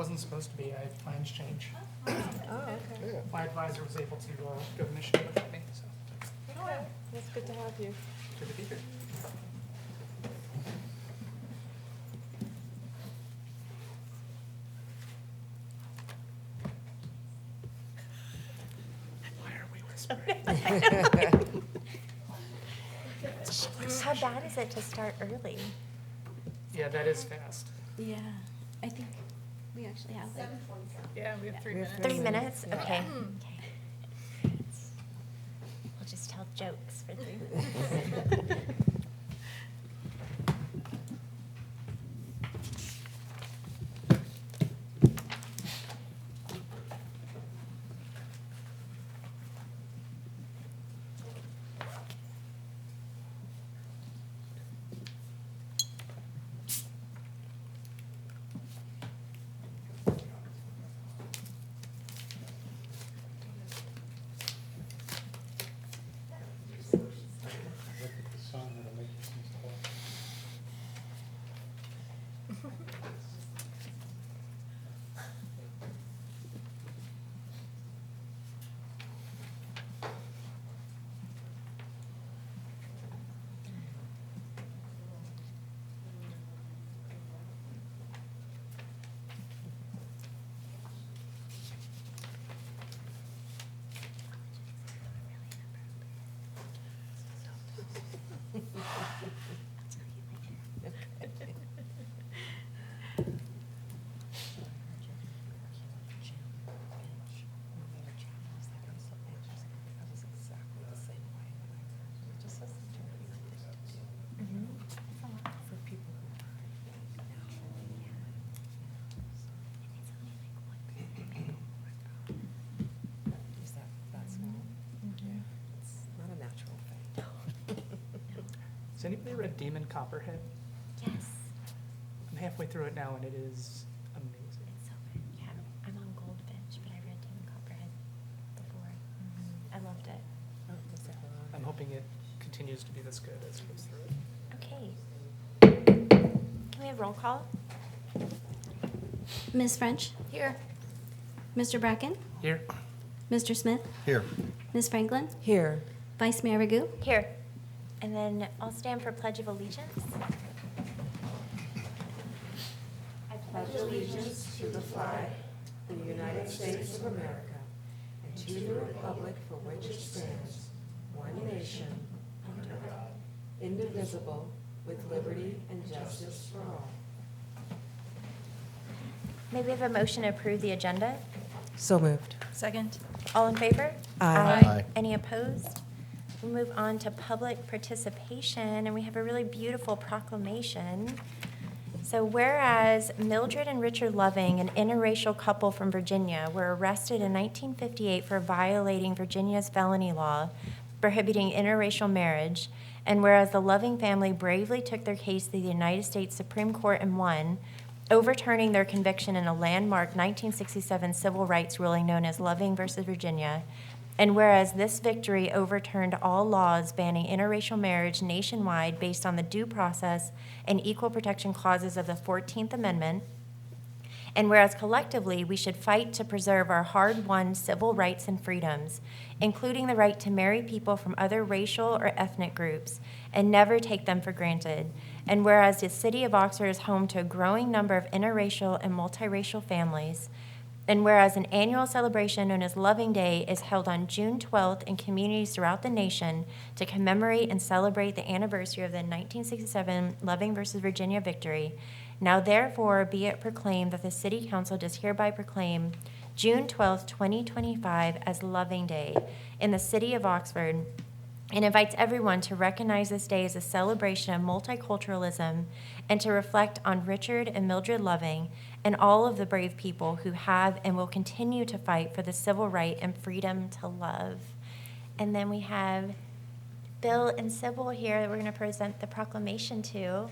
wasn't supposed to be. I had plans change. Oh, okay. Yeah. My advisor was able to go to Michigan with me, so Okay, that's good to have you. good to be here. Why are we whispering? How bad is it to start early? Yeah, that is fast. Yeah, I think we actually have like. Yeah, we have 3 We have minutes. 3 minutes? Yeah. Okay. Okay. We'll just tell jokes for 3 minutes. Look at the sun, it'll make you see stuff. Is that small? Yeah, it's not a natural thing. Has anybody read Demon Copperhead? Yes. I'm halfway through it now, and it is amazing. It's so good. Yeah, I'm on Goldfinch, but I read Demon Copperhead before. I loved it. Oh, what's that one? I'm hoping it continues to be this good as it goes through it. Okay. Can we have roll call? Ms. French, Here. Mr. Bracken, Here. Mr. Smith, Here. Ms. Franklin, Here. Vice Mayor Ragu. Here. And then I'll stand for Pledge of Allegiance. I pledge Allegiance to the flag of the United States of America and to the republic for which it stands, one nation, under God, indivisible, with liberty and justice for all. May we have a motion to approve the agenda? So moved. Second. All in favor? Aye. Aye. Any opposed? We'll move on to public participation, and we have a really beautiful proclamation. So whereas Mildred and Richard Loving, an interracial couple from Virginia, were arrested in 1958 for violating Virginia's felony law prohibiting interracial marriage, and whereas the Loving family bravely took their case to the United States Supreme Court and won, overturning their conviction in a landmark 1967 civil rights ruling known as Loving versus Virginia, and whereas this victory overturned all laws banning interracial marriage nationwide based on the due process and equal protection clauses of the 14th Amendment, and whereas collectively we should fight to preserve our hard-won civil rights and freedoms, including the right to marry people from other racial or ethnic groups, and never take them for granted, and whereas the city of Oxford is home to a growing number of interracial and multiracial families, and whereas an annual celebration known as Loving Day is held on June 12th in communities throughout the nation to commemorate and celebrate the anniversary of the 1967 Loving versus Virginia victory, now therefore be it proclaimed that the City Council does hereby proclaim June 12th, 2025 as Loving Day in the city of Oxford, and invites everyone to recognize this day as a celebration of multiculturalism and to reflect on Richard and Mildred Loving and all of the brave people who have and will continue to fight for the civil right and freedom to love. And then we have Bill and Sybil here that we're going to present the proclamation to.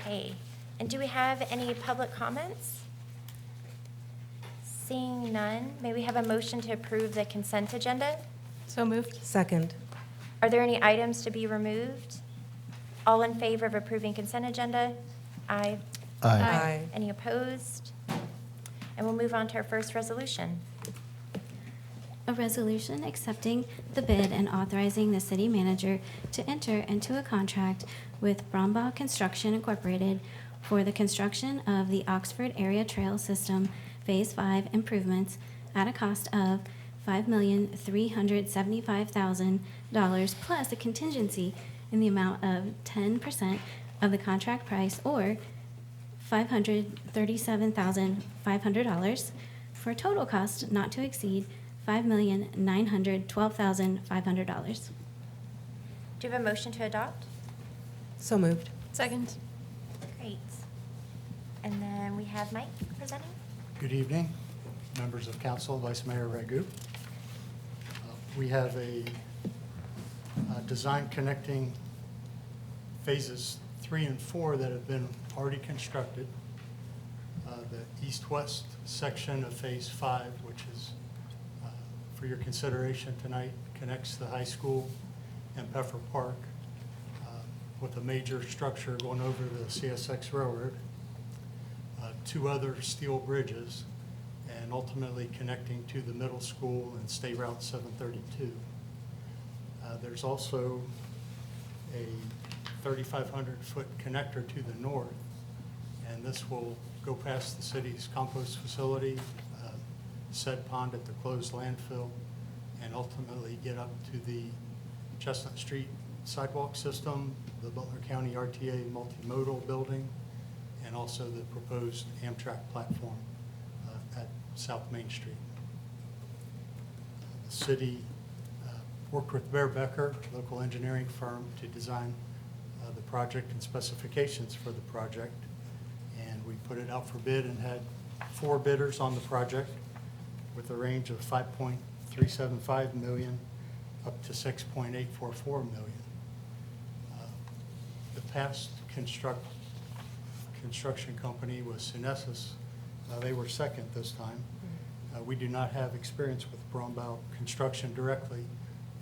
Okay, and do we have any public comments? Seeing none, may we have a motion to approve the consent agenda? So moved. Second. Are there any items to be removed? All in favor of approving consent agenda? Aye. Aye. Any opposed? And we'll move on to our first resolution. A resolution accepting the bid and authorizing the city manager to enter into a contract with Brombaugh Construction Incorporated for the construction of the Oxford Area Trail System Phase 5 improvements at a cost of $5,375,000 plus a contingency in the amount of 10% of the contract price or $537,500 for a total cost not to exceed $5,912,500. Do you have a motion to adopt? So moved. Second. Great. And then we have Mike presenting. Good evening, members of council, Vice Mayor Ragu. We have a design connecting phases 3 and 4 that have been already constructed. The east-west section of Phase 5, which is for your consideration tonight, connects the high school and Peffer Park with a major structure going over the CSX Railroad, 2 other steel bridges, and ultimately connecting to the middle school and State Route 732. There's also a 3,500-foot connector to the north, and this will go past the city's compost facility, said pond at the closed landfill, and ultimately get up to the Chestnut Street sidewalk system, the Butler County RTA multimodal building, and also the proposed Amtrak platform at South Main Street. The city worked with Bear Becker, local engineering firm, to design the project and specifications for the project. And we put it out for bid and had 4 bidders on the project with a range of $5.375 million up to $6.844 million. The past construction company was Sunessis. They were second this time. We do not have experience with Brombaugh Construction directly,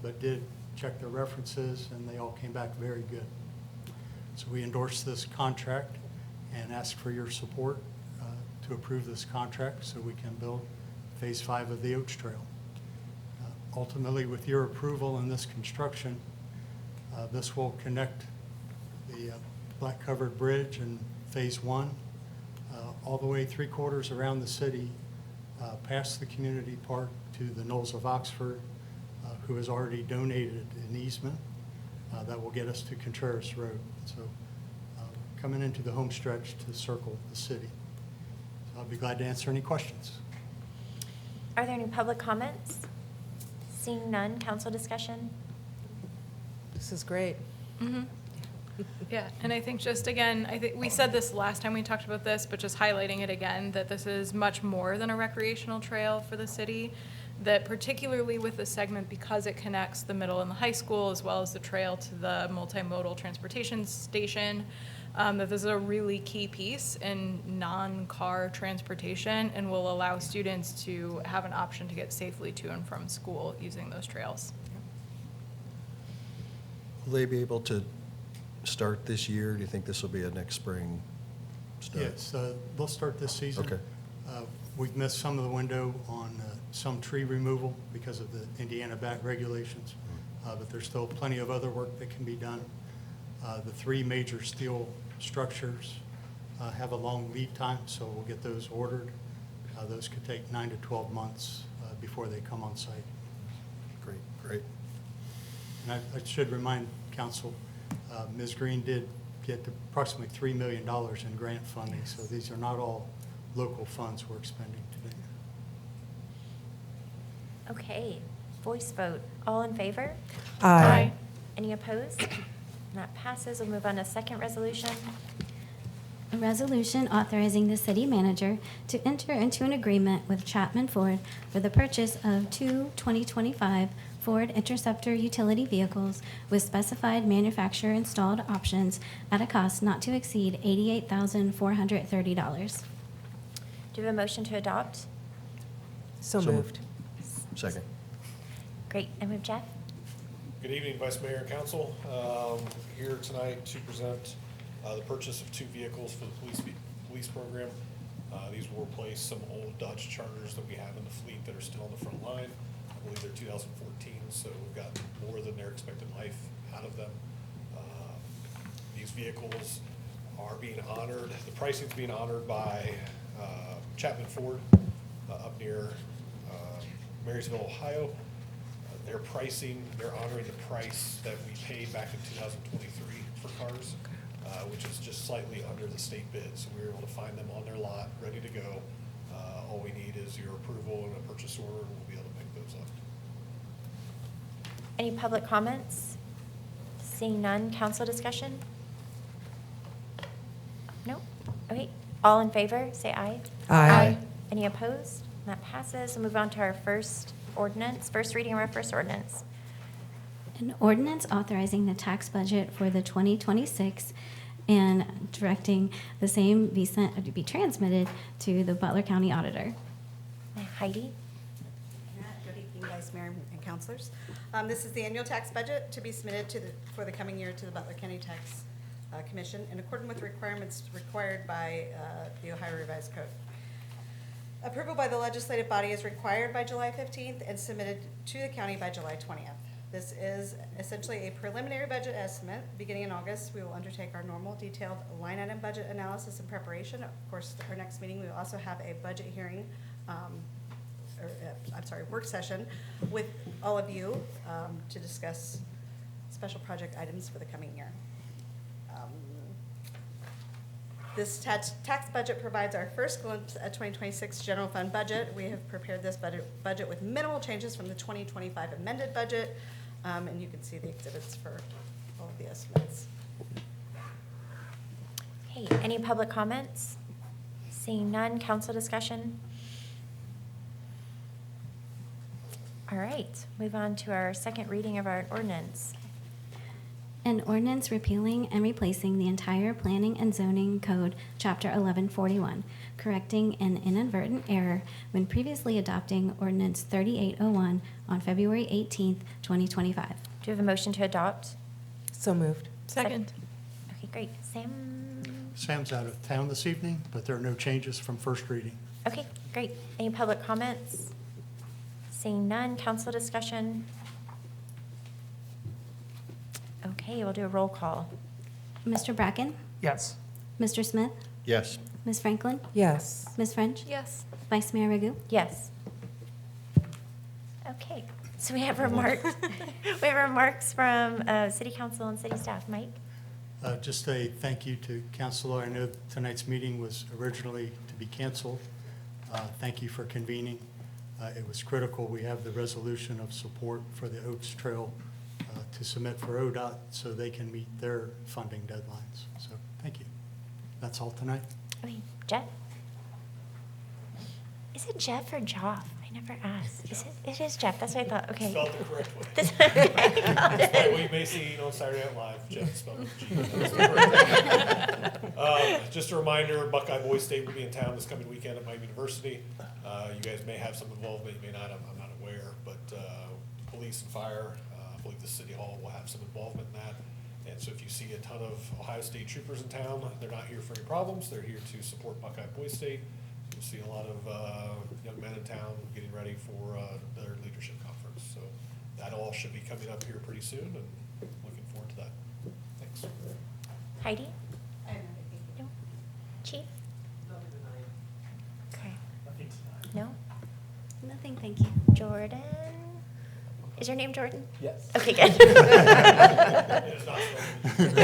but did check their references, and they all came back very good. So we endorse this contract and ask for your support to approve this contract so we can build Phase 5 of the Oaks Trail. Ultimately, with your approval in this construction, this will connect the black covered bridge in Phase 1 all the way 3/4 around the city, past the community park to the Knolls of Oxford, who has already donated an easement that will get us to Contreras Road. So coming into the home stretch to circle the city. So I'll be glad to answer any questions. Are there any public comments? Seeing none, council discussion? This is great. Yeah, and I think just again, I think we said this last time we talked about this, but just highlighting it again, that this is much more than a recreational trail for the city, that particularly with this segment, because it connects the middle and the high school, as well as the trail to the multimodal transportation station, that this is a really key piece in non-car transportation and will allow students to have an option to get safely to and from school using those trails. Will they be able to start this year? Do you think this will be a next spring start? Yes, they'll start this season. Okay. We've missed some of the window on some tree removal because of the Indiana bat regulations, but there's still plenty of other work that can be done. The 3 major steel structures have a long lead time, so we'll get those ordered. Those could take 9 to 12 months before they come on site. Great, great. And I should remind council, Ms. Green did get approximately $3 million in grant funding, so these are not all local funds we're expending today. Okay, voice vote. All in favor? Aye. Any opposed? And that passes. We'll move on to second resolution. A resolution authorizing the city manager to enter into an agreement with Chapman Ford for the purchase of two 2025 Ford Interceptor utility vehicles with specified manufacturer-installed options at a cost not to exceed $88,430. Do we have a motion to adopt? So So moved. Second. Great. I move Jeff. Good evening, Vice Mayor and Council. Here tonight to present the purchase of two vehicles for the police program. These will replace some old Dodge Chargers that we have in the fleet that are still on the front line. I believe they're 2014, so we've got more than their expected life out of them. These vehicles are being honored, the pricing's being honored by Chapman Ford up near Marysville, Ohio. Their pricing, they're honoring the price that we paid back in 2023 for cars, which is just slightly under the state bid. So we were able to find them on their lot, ready to go. All we need is your approval and a purchase order, and we'll be able to pick those up. Any public comments? Seeing none, council discussion? No? Okay, all in favor, say aye. Aye. Any opposed? That passes. We'll move on to our first ordinance, first reading of our first ordinance. An ordinance authorizing the tax budget for the 2026 and directing the same be sent, to be transmitted to the Butler County Auditor. Heidi? Good evening, Vice Mayor and councilors. This is the annual tax budget to be submitted for the coming year to the Butler County Tax Commission in accordance with requirements required by the Ohio Revised Code. Approval by the legislative body is required by July 15th and submitted to the county by July 20th. This is essentially a preliminary budget estimate. Beginning in August, we will undertake our normal detailed line item budget analysis and preparation. Of course, our next meeting, we will also have a budget hearing, work session with all of you to discuss special project items for the coming year. This tax budget provides our first glimpse at 2026 general fund budget. We have prepared this budget with minimal changes from the 2025 amended budget, and you can see the exhibits for all of the estimates. Hey, any public comments? Seeing none, council discussion? All right, move on to our second reading of our ordinance. An ordinance repealing and replacing the entire Planning and Zoning Code, Chapter 1141, correcting an inadvertent error when previously adopting Ordinance 3801 on February 18th, 2025. Do you have a motion to adopt? So moved. Second. Okay, great. Sam? Sam's out of town this evening, but there are no changes from first reading. Okay, great. Any public comments? Seeing none, council discussion? Okay, we'll do a roll call. Mr. Bracken? Yes. Mr. Smith? Yes. Ms. Franklin? Yes. Ms. French? Yes. Vice Mayor Ragu? Yes. Okay, so we have remarks, from city council and city staff. Mike? Just a thank you to Councilor. I know tonight's meeting was originally to be canceled. Thank you for convening. It was critical. We have the resolution of support for the Oaks Trail to submit for ODOT so they can meet their funding deadlines. So thank you. That's all tonight. Okay, Jeff? Is it Jeff or Joff? I never asked. It is Jeff. That's what I thought. Okay. Spelled the correct way. That's what I got That's it. what we may see on Saturday Night Live, Jeff spelled with a G. Just a reminder, Buckeye Boys State will be in town this coming weekend at Miami University. You guys may have some involvement, you may not, I'm not aware, but police and fire, I believe the city hall will have some involvement in that. And so if you see a ton of Ohio State troopers in town, they're not here for any problems, they're here to support Buckeye Boys State. You'll see a lot of young men in town getting ready for their leadership conference. So that all should be coming up here pretty soon, and looking forward to that. Thanks. Heidi? No? Chief? Okay. No? Nothing, thank you. Jordan? Is your name Jordan? Yes. Okay, good. It is not spelled.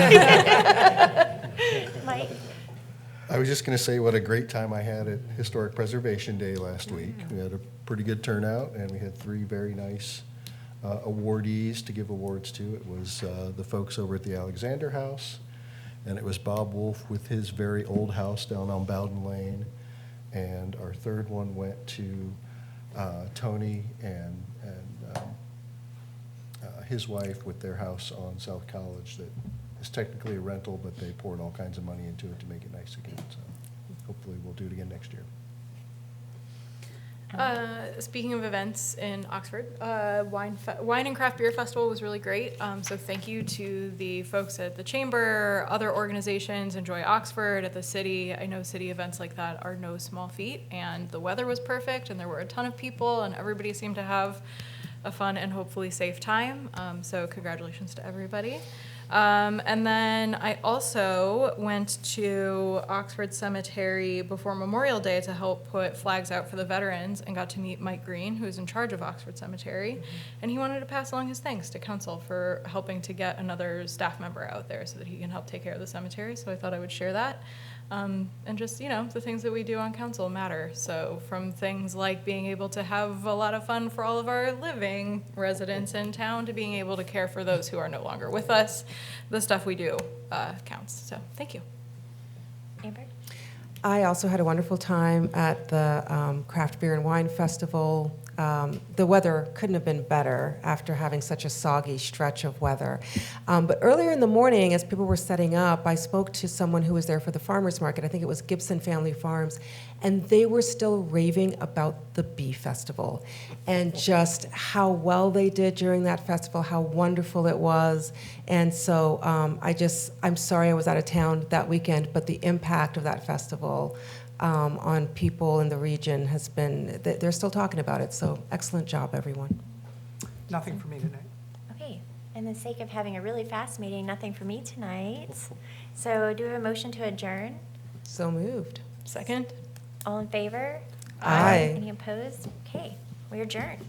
Mike? I was just going to say what a great time I had at Historic Preservation Day last week. We had a pretty good turnout, and we had 3 very nice awardees to give awards to. It was the folks over at the Alexander House, and it was Bob Wolf with his very old house down on Bowden Lane. And our third one went to Tony and his wife with their house on South College that is technically a rental, but they poured all kinds of money into it to make it nice again. So hopefully we'll do it again next year. Speaking of events in Oxford, Wine and Craft Beer Festival was really great. So thank you to the folks at the Chamber, other organizations, Enjoy Oxford, at the city. I know city events like that are no small feat, and the weather was perfect, and there were a ton of people, and everybody seemed to have a fun and hopefully safe time. So congratulations to everybody. And then I also went to Oxford Cemetery before Memorial Day to help put flags out for the veterans and got to meet Mike Green, who is in charge of Oxford Cemetery. And he wanted to pass along his thanks to council for helping to get another staff member out there so that he can help take care of the cemetery. So I thought I would share that. And just, you know, the things that we do on council matter. So from things like being able to have a lot of fun for all of our living residents in town to being able to care for those who are no longer with us, the stuff we do counts. So thank you. Amber? I also had a wonderful time at the Craft Beer and Wine Festival. The weather couldn't have been better after having such a soggy stretch of weather. But earlier in the morning, as people were setting up, I spoke to someone who was there for the farmers market. I think it was Gibson Family Farms. And they were still raving about the Bee Festival and just how well they did during that festival, how wonderful it was. And so I'm sorry I was out of town that weekend, but the impact of that festival on people in the region has been, they're still talking about it. So excellent job, everyone. Nothing for me tonight. Okay, in the sake of having a really fast meeting, nothing for me tonight. So do we have a motion to adjourn? So moved. Second. All in favor? Aye. Any opposed? Okay, we're adjourned.